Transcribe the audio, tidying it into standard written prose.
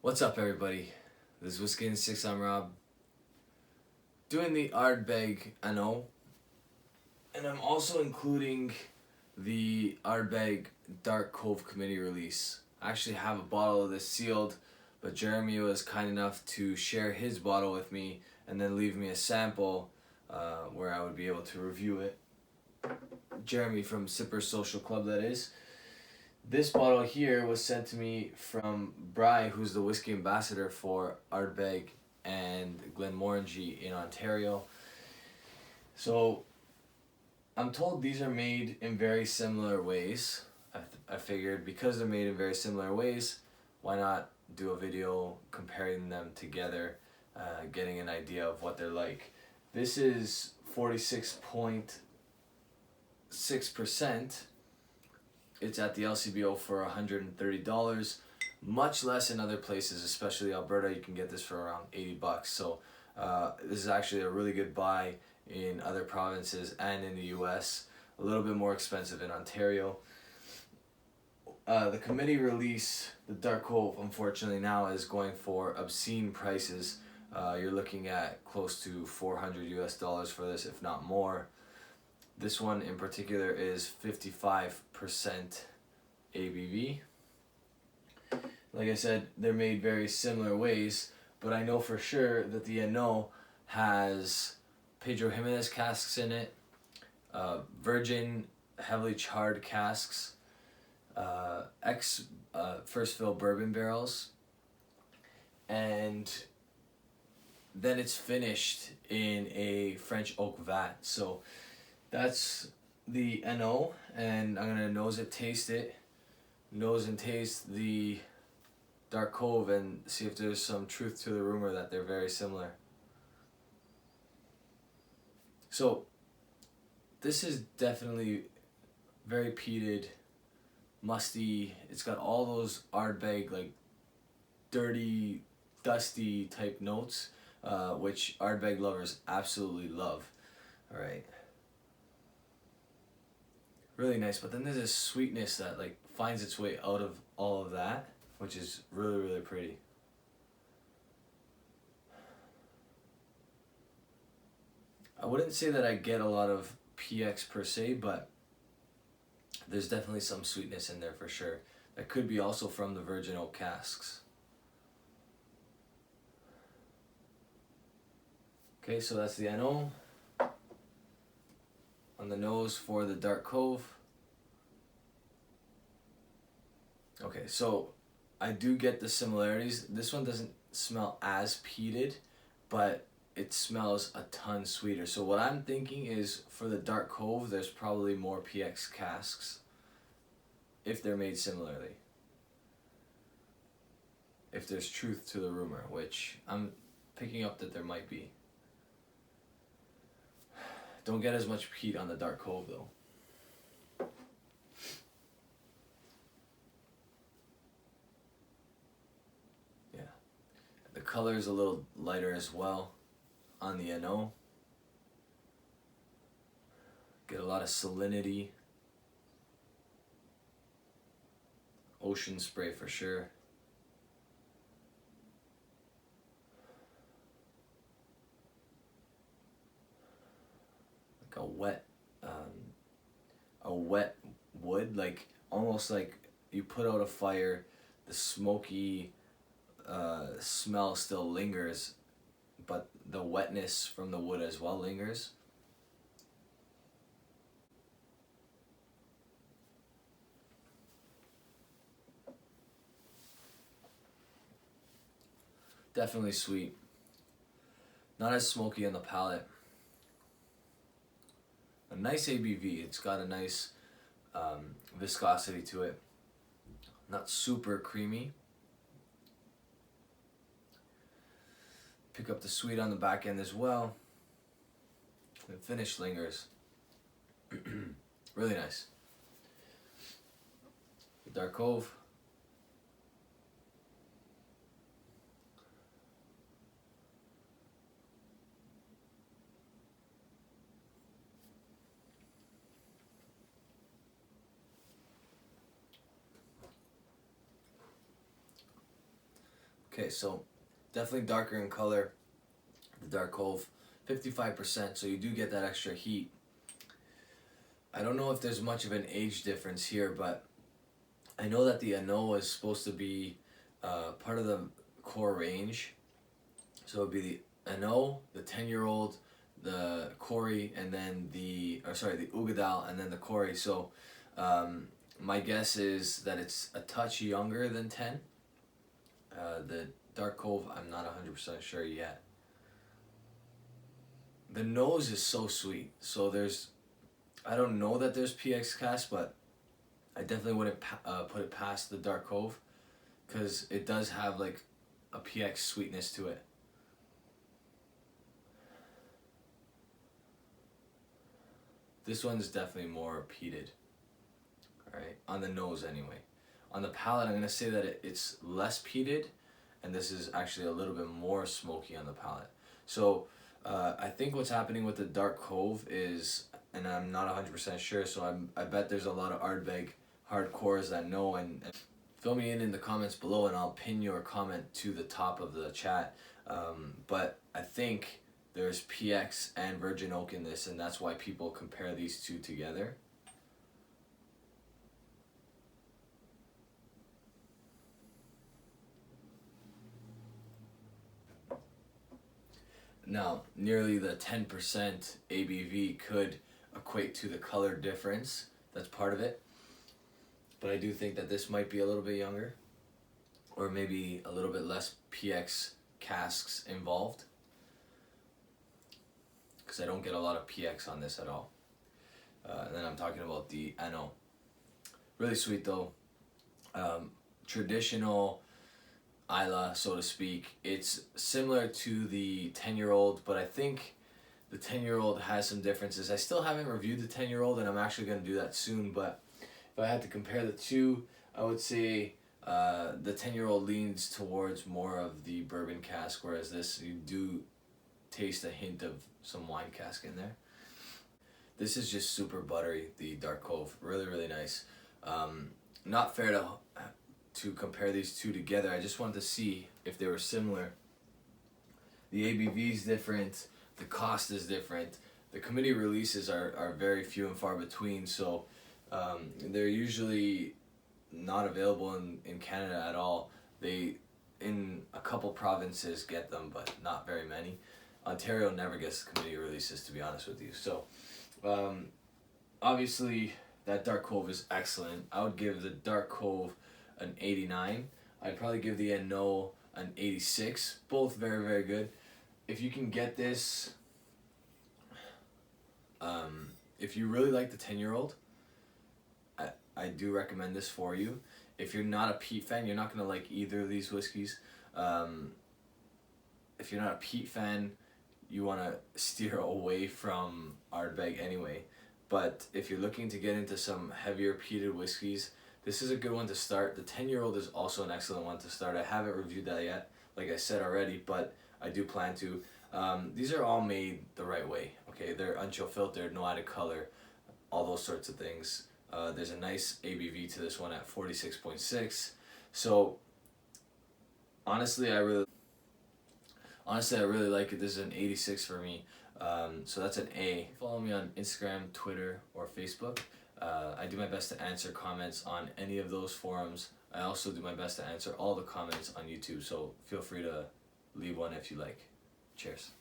What's up, everybody? This is Whisky and Six. I'm Rob. Doing the Ardbeg NO, and I'm also including the Ardbeg Dark Cove Committee release. I actually have a bottle of this sealed, but Jeremy was kind enough to share his bottle with me and then leave me a sample where I would be able to review it. Jeremy from Sipper Social Club, that is. This bottle here was sent to me from Bry, who's the whiskey ambassador for Ardbeg and Glenmorangie in Ontario. So I'm told these are made in very similar ways. I figured because they're made in very similar ways, why not do a video comparing them together, getting an idea of what they're like. This is 46.6%. It's at the LCBO for $130, much less in other places, especially Alberta. You can get this for around $80. So this is actually a really good buy in other provinces and in the US. A little bit more expensive in Ontario. The committee release, the Dark Cove, unfortunately now is going for obscene prices. You're looking at close to $400 for this, if not more. This one in particular is 55% ABV. Like I said, they're made very similar ways, but I know for sure that the NO has Pedro Jimenez casks in it, virgin heavily charred casks, first fill bourbon barrels, and then it's finished in a French oak vat. So that's the NO, and I'm gonna nose and taste the Dark Cove and see if there's some truth to the rumor that they're very similar. So this is definitely very peated, musty. It's got all those Ardbeg, like dirty, dusty type notes, which Ardbeg lovers absolutely love. All right. Really nice, but then there's this sweetness that like finds its way out of all of that, which is really, really pretty. I wouldn't say that I get a lot of PX per se, but there's definitely some sweetness in there for sure. That could be also from the virgin oak casks. Okay, so that's the NO. On the nose for the Dark Cove. Okay, so I do get the similarities. This one doesn't smell as peated, but it smells a ton sweeter. So what I'm thinking is for the Dark Cove, there's probably more PX casks if they're made similarly. If there's truth to the rumor, which I'm picking up that there might be. Don't get as much peat on the Dark Cove though. Yeah. The color is a little lighter as well on the NO. Get a lot of salinity. Ocean spray for sure. A wet wood, like almost like you put out a fire, the smoky smell still lingers, but the wetness from the wood as well lingers. Definitely sweet. Not as smoky on the palate. A nice ABV. It's got a nice viscosity to it. Not super creamy. Pick up the sweet on the back end as well. The finish lingers. Really nice. The Dark Cove. Okay, so definitely darker in color, the Dark Cove, 55%, so you do get that extra heat. I don't know if there's much of an age difference here, but I know that the Ano is supposed to be part of the core range. So it would be the Ano, the 10-year-old, the Kori, and then the Ugadal, and then the Kori. So my guess is that it's a touch younger than 10. The Dark Cove, I'm not 100% sure yet. The nose is so sweet. So I don't know that there's PX cast, but I definitely wouldn't put it past the Dark Cove, because it does have like a PX sweetness to it. This one's definitely more peated, alright, on the nose anyway. On the palate, I'm going to say that it's less peated, and this is actually a little bit more smoky on the palate. So I think what's happening with the Dark Cove is, and I'm not 100% sure, so I bet there's a lot of Ardbeg hardcores that know, and fill me in the comments below, and I'll pin your comment to the top of the chat. But I think there's PX and virgin oak in this, and that's why people compare these two together. Now, nearly the 10% ABV could equate to the color difference. That's part of it. But I do think that this might be a little bit younger, or maybe a little bit less PX casks involved, because I don't get a lot of PX on this at all. And then I'm talking about the Ano. Really sweet though. Traditional Isla, so to speak. It's similar to the 10-year-old, but I think the 10-year-old has some differences. I still haven't reviewed the 10-year-old, and I'm actually going to do that soon, but if I had to compare the two, I would say the 10-year-old leans towards more of the bourbon cask, whereas this, you do taste a hint of some wine cask in there. This is just super buttery, the Dark Cove. Really, really nice. Not fair to compare these two together. I just wanted to see if they were similar. The ABV is different. The cost is different. The committee releases are very few and far between, so they're usually not available in Canada at all. They, in a couple provinces, get them, but not very many. Ontario never gets committee releases, to be honest with you. So obviously that Dark Cove is excellent. I would give the Dark Cove an 89. I'd probably give the Ano an 86. Both very, very good. If you can get this, if you really like the 10-year-old, I do recommend this for you. If you're not a peat fan, you're not going to like either of these whiskeys. If you're not a peat fan, you want to steer away from Ardbeg anyway. But if you're looking to get into some heavier peated whiskeys, this is a good one to start. The 10-year-old is also an excellent one to start. I haven't reviewed that yet, like I said already, but I do plan to. These are all made the right way, okay? They're unchill filtered, no added color, all those sorts of things. There's a nice ABV to this one at 46.6. So honestly, I really like it. This is an 86 for me. So that's an A. Follow me on Instagram, Twitter, or Facebook. I do my best to answer comments on any of those forums. I also do my best to answer all the comments on YouTube, so feel free to leave one if you like. Cheers.